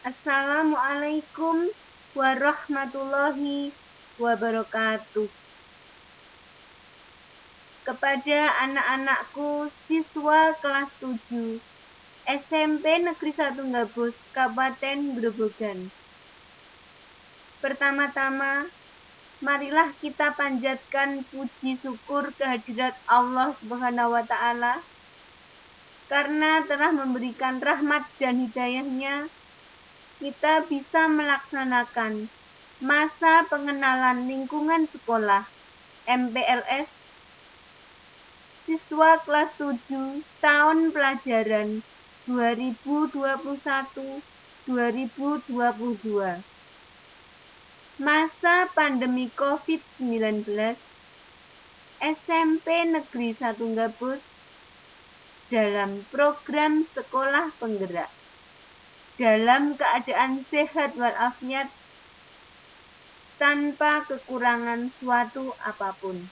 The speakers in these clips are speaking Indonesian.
Assalamualaikum warahmatullahi wabarakatuh. Kepada anak-anakku siswa kelas 7 SMP Negeri 1 Gabus, Kabupaten Grobogan. Pertama-tama, marilah kita panjatkan puji syukur kehadirat Allah Subhanahu wa Ta'ala karena telah memberikan rahmat dan hidayahnya kita bisa melaksanakan masa pengenalan lingkungan sekolah MPLS siswa kelas 7 tahun pelajaran 2021-2022. Masa pandemi COVID-19 SMP Negeri 1 Gabus dalam program sekolah penggerak dalam keadaan sehat walafiat tanpa kekurangan suatu apapun.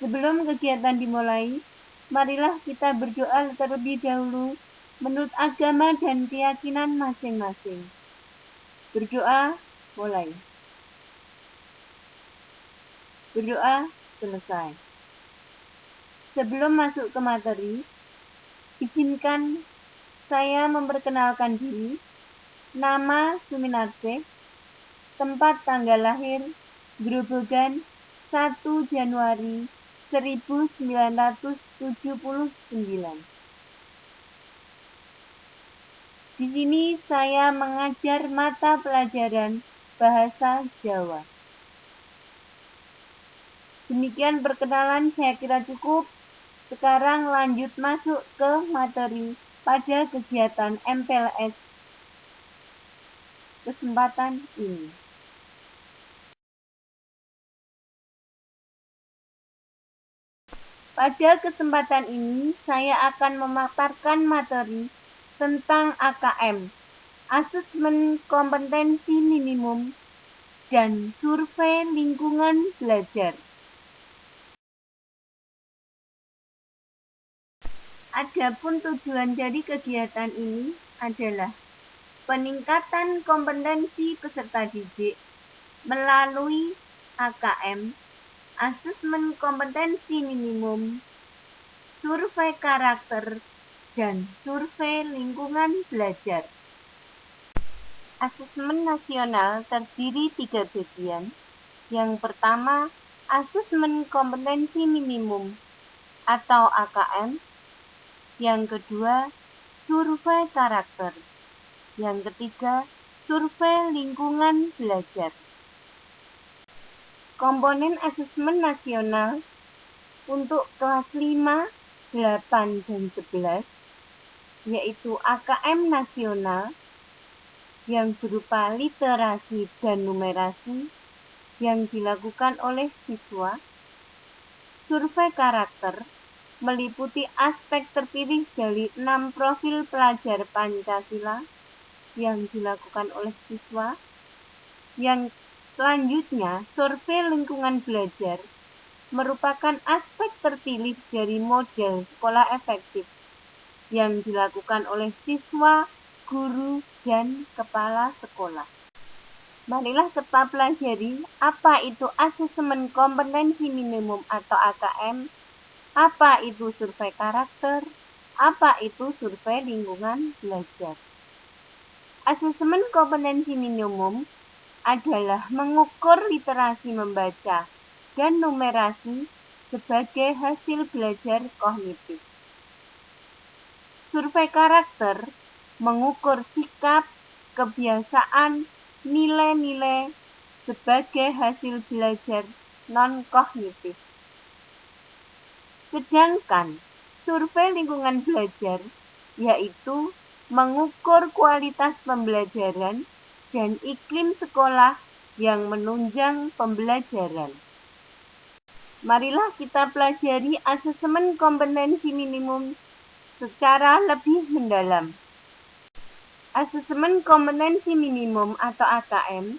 Sebelum kegiatan dimulai, marilah kita berdoa terlebih dahulu menurut agama dan keyakinan masing-masing. Berdoa mulai. Berdoa selesai. Sebelum masuk ke materi, izinkan saya memperkenalkan diri. Nama Suminarsih, tempat tanggal lahir Grobogan 1 Januari 1979. Di sini saya mengajar mata pelajaran Bahasa Jawa. Demikian perkenalan, saya kira cukup. Sekarang lanjut masuk ke materi pada kegiatan MPLS kesempatan ini. Pada kesempatan ini, saya akan memaparkan materi tentang AKM, Asesmen Kompetensi Minimum, dan Survei Lingkungan Belajar. Adapun tujuan dari kegiatan ini adalah peningkatan kompetensi peserta didik melalui AKM, Asesmen Kompetensi Minimum, Survei Karakter, dan Survei Lingkungan Belajar. Asesmen nasional terdiri 3 bagian. Yang pertama, Asesmen Kompetensi Minimum atau AKM. Yang kedua, Survei Karakter. Yang ketiga, Survei Lingkungan Belajar. Komponen asesmen nasional untuk kelas 5, 8, dan 11 yaitu AKM nasional yang berupa literasi dan numerasi yang dilakukan oleh siswa. Survei karakter meliputi aspek terpilih dari 6 profil pelajar Pancasila yang dilakukan oleh siswa. Yang selanjutnya, survei lingkungan belajar merupakan aspek terpilih dari model sekolah efektif yang dilakukan oleh siswa, guru, dan kepala sekolah. Marilah kita pelajari apa itu asesmen kompetensi minimum atau AKM, apa itu survei karakter, apa itu survei lingkungan belajar. Asesmen kompetensi minimum adalah mengukur literasi membaca dan numerasi sebagai hasil belajar kognitif. Survei karakter mengukur sikap, kebiasaan, nilai-nilai sebagai hasil belajar non-kognitif. Sedangkan survei lingkungan belajar yaitu mengukur kualitas pembelajaran dan iklim sekolah yang menunjang pembelajaran. Marilah kita pelajari asesmen kompetensi minimum secara lebih mendalam. Asesmen kompetensi minimum atau AKM,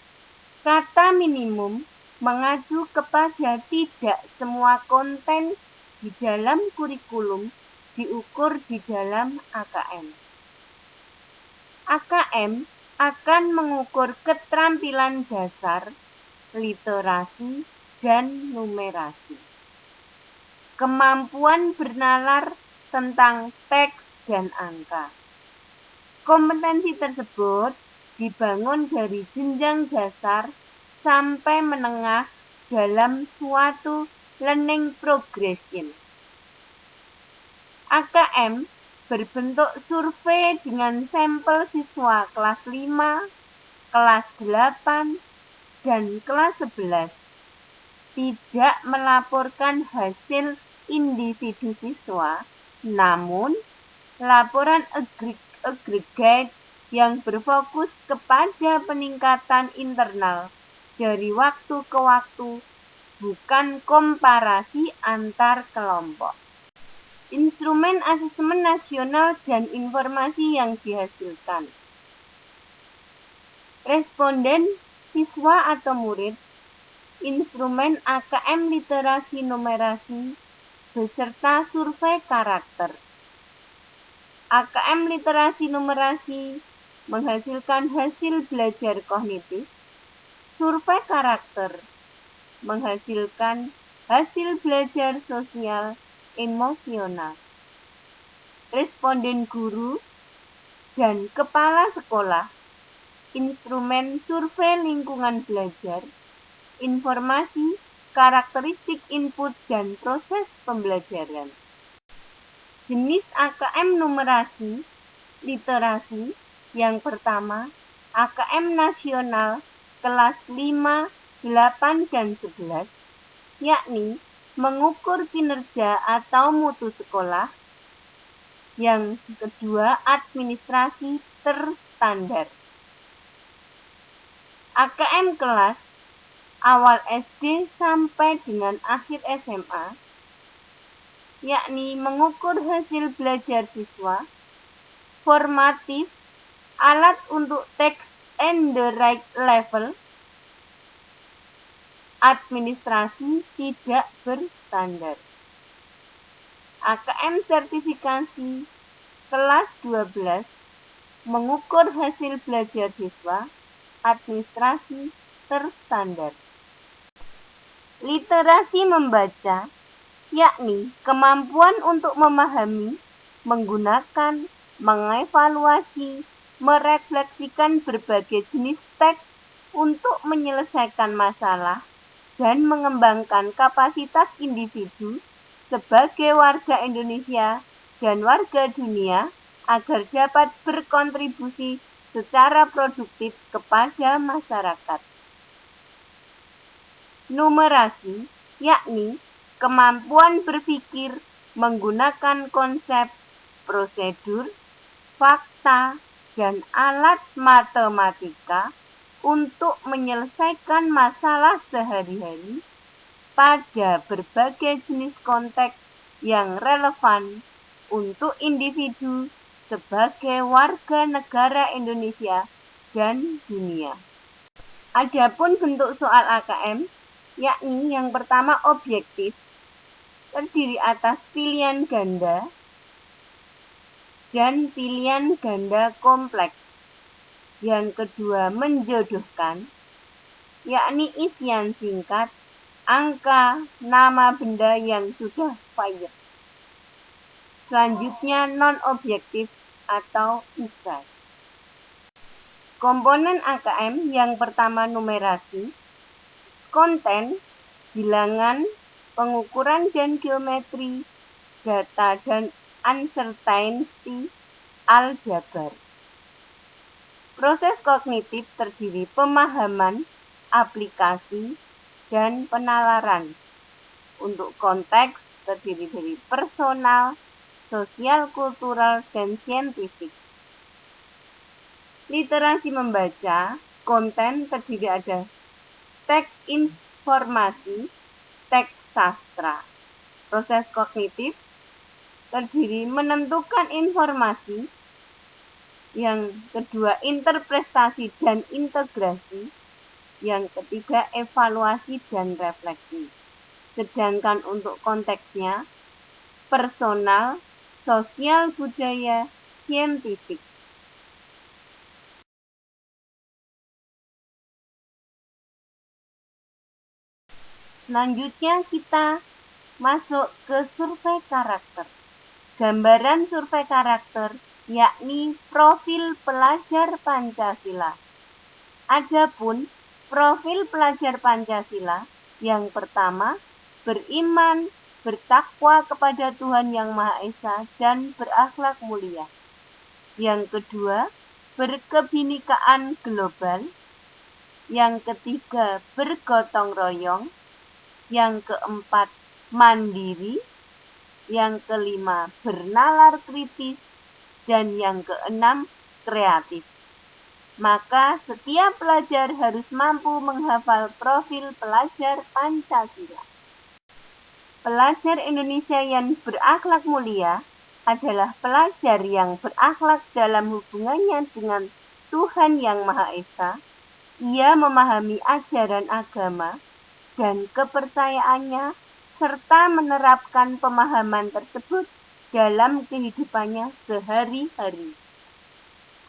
kata minimum mengacu kepada tidak semua konten di dalam kurikulum diukur di dalam AKM. AKM akan mengukur keterampilan dasar, literasi, dan numerasi. Kemampuan bernalar tentang teks dan angka. Kompetensi tersebut dibangun dari jenjang dasar sampai menengah dalam suatu learning progression. AKM berbentuk survei dengan sampel siswa kelas 5, kelas 8, dan kelas 11. Tidak melaporkan hasil individu siswa, namun laporan agregat yang berfokus kepada peningkatan internal dari waktu ke waktu, bukan komparasi antar kelompok. Instrumen asesmen nasional dan informasi yang dihasilkan. Responden, siswa atau murid, instrumen AKM literasi numerasi, beserta survei karakter. AKM literasi numerasi menghasilkan hasil belajar kognitif, survei karakter menghasilkan hasil belajar sosial emosional. Responden guru dan kepala sekolah, instrumen survei lingkungan belajar, informasi, karakteristik input dan proses pembelajaran. Jenis AKM numerasi, literasi, yang pertama, AKM nasional kelas 5, 8, dan 11, yakni mengukur kinerja atau mutu sekolah. Yang kedua, administrasi terstandar. AKM kelas awal SD sampai dengan akhir SMA, yakni mengukur hasil belajar siswa. Formatif, alat untuk text and the right level. Administrasi tidak berstandar. AKM sertifikasi kelas 12 mengukur hasil belajar siswa, administrasi terstandar. Literasi membaca, yakni kemampuan untuk memahami, menggunakan, mengevaluasi, merefleksikan berbagai jenis teks untuk menyelesaikan masalah dan mengembangkan kapasitas individu sebagai warga Indonesia dan warga dunia agar dapat berkontribusi secara produktif kepada masyarakat. Numerasi, yakni kemampuan berpikir menggunakan konsep, prosedur, fakta, dan alat matematika untuk menyelesaikan masalah sehari-hari pada berbagai jenis konteks yang relevan untuk individu sebagai warga negara Indonesia dan dunia. Adapun bentuk soal AKM, yakni yang pertama objektif, terdiri atas pilihan ganda dan pilihan ganda kompleks. Yang kedua, menjodohkan, yakni isian singkat, angka, nama benda yang sudah valid. Selanjutnya, non-objektif atau isai. Komponen AKM yang pertama numerasi, konten, bilangan, pengukuran dan geometri, data dan uncertainty, aljabar. Proses kognitif terdiri pemahaman, aplikasi, dan penalaran. Untuk konteks terdiri dari personal, sosial, kultural, dan saintifik. Literasi membaca, konten terdiri ada teks informasi, teks sastra. Proses kognitif terdiri menentukan informasi. Yang kedua, interpretasi dan integrasi. Yang ketiga, evaluasi dan refleksi. Sedangkan untuk konteksnya, personal, sosial, budaya, saintifik. Selanjutnya kita masuk ke survei karakter. Gambaran survei karakter yakni profil pelajar Pancasila. Adapun profil pelajar Pancasila yang pertama, beriman, bertakwa kepada Tuhan Yang Maha Esa dan berakhlak mulia. Yang kedua, berkebinekaan global. Yang ketiga, bergotong royong. Yang keempat, mandiri. Yang kelima, bernalar kritis. Dan yang keenam, kreatif. Maka setiap pelajar harus mampu menghafal profil pelajar Pancasila. Pelajar Indonesia yang berakhlak mulia adalah pelajar yang berakhlak dalam hubungannya dengan Tuhan Yang Maha Esa. Ia memahami ajaran agama dan kepercayaannya serta menerapkan pemahaman tersebut dalam kehidupannya sehari-hari.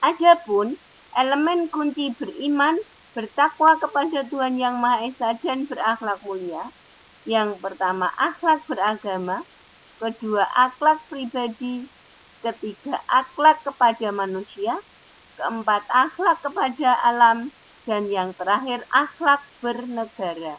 Adapun elemen kunci beriman, bertakwa kepada Tuhan Yang Maha Esa dan berakhlak mulia. Yang pertama, akhlak beragama. Kedua, akhlak pribadi. Ketiga, akhlak kepada manusia. Keempat, akhlak kepada alam. Dan yang terakhir, akhlak bernegara.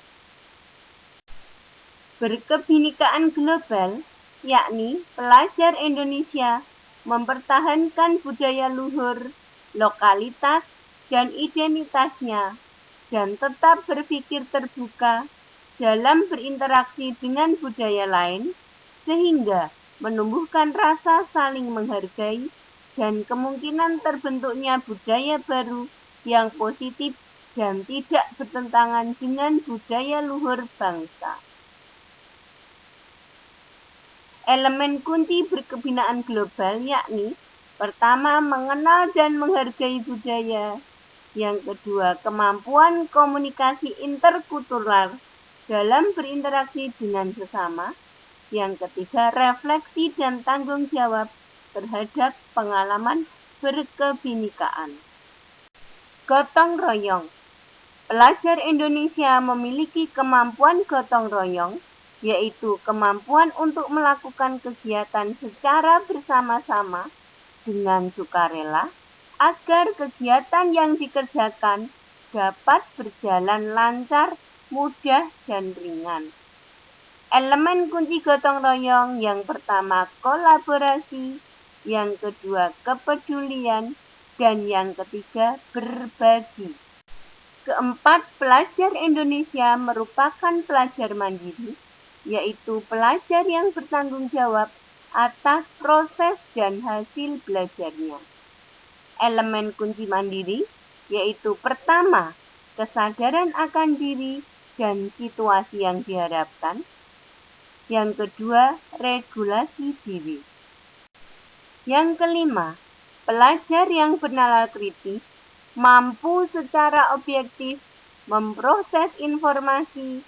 Berkebinekaan global, yakni pelajar Indonesia mempertahankan budaya luhur, lokalitas, dan identitasnya, dan tetap berpikir terbuka dalam berinteraksi dengan budaya lain, sehingga menumbuhkan rasa saling menghargai dan kemungkinan terbentuknya budaya baru yang positif dan tidak bertentangan dengan budaya luhur bangsa. Elemen kunci berkebinaan global yakni pertama, mengenal dan menghargai budaya. Yang kedua, kemampuan komunikasi interkultural dalam berinteraksi dengan sesama. Yang ketiga, refleksi dan tanggung jawab terhadap pengalaman berkebinekaan. Gotong royong. Pelajar Indonesia memiliki kemampuan gotong royong, yaitu kemampuan untuk melakukan kegiatan secara bersama-sama dengan sukarela agar kegiatan yang dikerjakan dapat berjalan lancar, mudah, dan ringan. Elemen kunci gotong royong yang pertama kolaborasi, yang kedua kepedulian, dan yang ketiga berbagi. Keempat, pelajar Indonesia merupakan pelajar mandiri, yaitu pelajar yang bertanggung jawab atas proses dan hasil belajarnya. Elemen kunci mandiri yaitu pertama, kesadaran akan diri dan situasi yang diharapkan. Yang kedua, regulasi diri. Yang kelima, pelajar yang bernalar kritis mampu secara objektif memproses informasi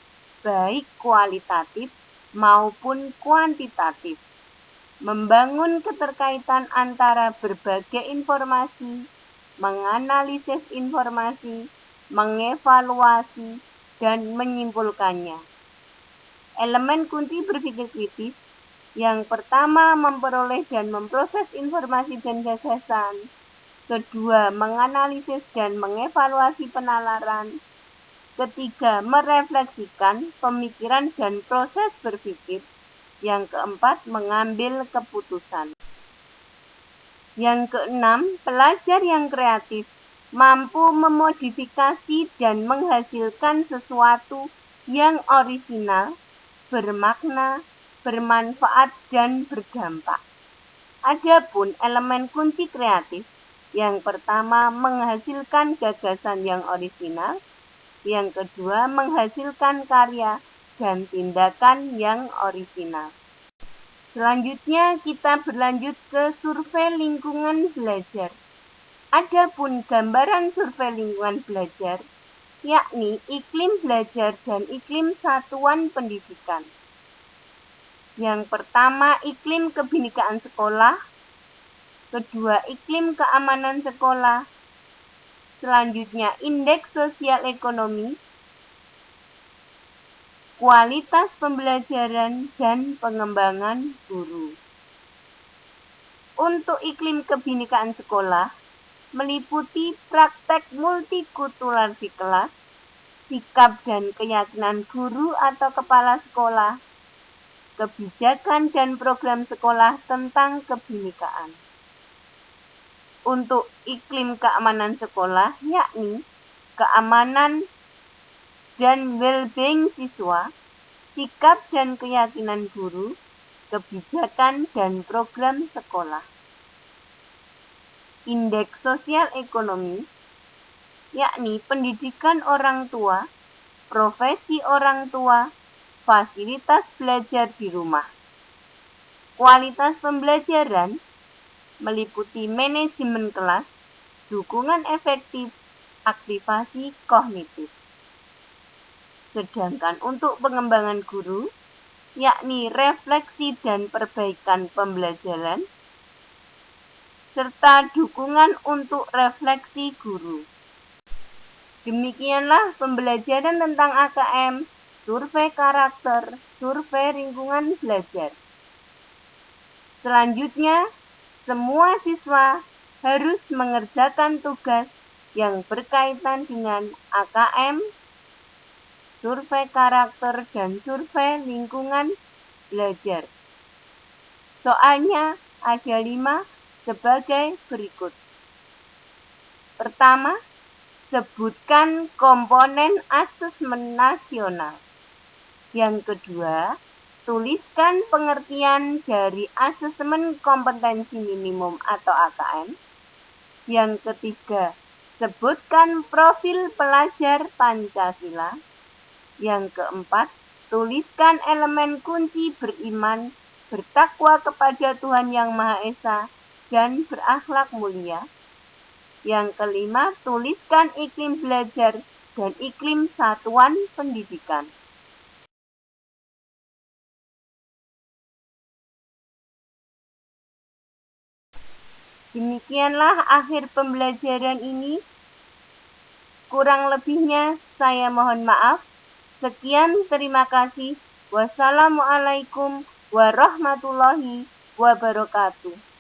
baik kualitatif maupun kuantitatif, membangun keterkaitan antara berbagai informasi, menganalisis informasi, mengevaluasi, dan menyimpulkannya. Elemen kunci berpikir kritis yang pertama, memperoleh dan memproses informasi dan gagasan. Kedua, menganalisis dan mengevaluasi penalaran. Ketiga, merefleksikan pemikiran dan proses berpikir. Yang keempat, mengambil keputusan. Yang keenam, pelajar yang kreatif mampu memodifikasi dan menghasilkan sesuatu yang orisinal, bermakna, bermanfaat, dan berdampak. Adapun elemen kunci kreatif, yang pertama menghasilkan gagasan yang orisinal, yang kedua menghasilkan karya dan tindakan yang orisinal. Selanjutnya kita berlanjut ke survei lingkungan belajar. Adapun gambaran survei lingkungan belajar, yakni iklim belajar dan iklim satuan pendidikan. Yang pertama, iklim kebinekaan sekolah. Kedua, iklim keamanan sekolah. Selanjutnya, indeks sosial ekonomi. kualitas pembelajaran dan pengembangan guru. Untuk iklim kebinekaan sekolah, meliputi praktek multikultural di kelas, sikap dan keyakinan guru atau kepala sekolah, kebijakan dan program sekolah tentang kebinekaan. Untuk iklim keamanan sekolah, yakni keamanan dan well-being siswa, sikap dan keyakinan guru, kebijakan dan program sekolah. Indeks sosial ekonomi, yakni pendidikan orang tua, profesi orang tua, fasilitas belajar di rumah. Kualitas pembelajaran meliputi manajemen kelas, dukungan efektif, aktivasi kognitif. Sedangkan untuk pengembangan guru, yakni refleksi dan perbaikan pembelajaran, serta dukungan untuk refleksi guru. Demikianlah pembelajaran tentang AKM, survei karakter, survei lingkungan belajar. Selanjutnya, semua siswa harus mengerjakan tugas yang berkaitan dengan AKM, survei karakter, dan survei lingkungan belajar. Soalnya ada 5 sebagai berikut. Pertama, sebutkan komponen asesmen nasional. Yang kedua, tuliskan pengertian dari asesmen kompetensi minimum atau AKM. Yang ketiga, sebutkan profil pelajar Pancasila. Yang keempat, tuliskan elemen kunci beriman, bertakwa kepada Tuhan Yang Maha Esa, dan berakhlak mulia. Yang kelima, tuliskan iklim belajar dan iklim satuan pendidikan. Demikianlah akhir pembelajaran ini. Kurang lebihnya saya mohon maaf. Sekian, terima kasih. Wassalamualaikum warahmatullahi wabarakatuh.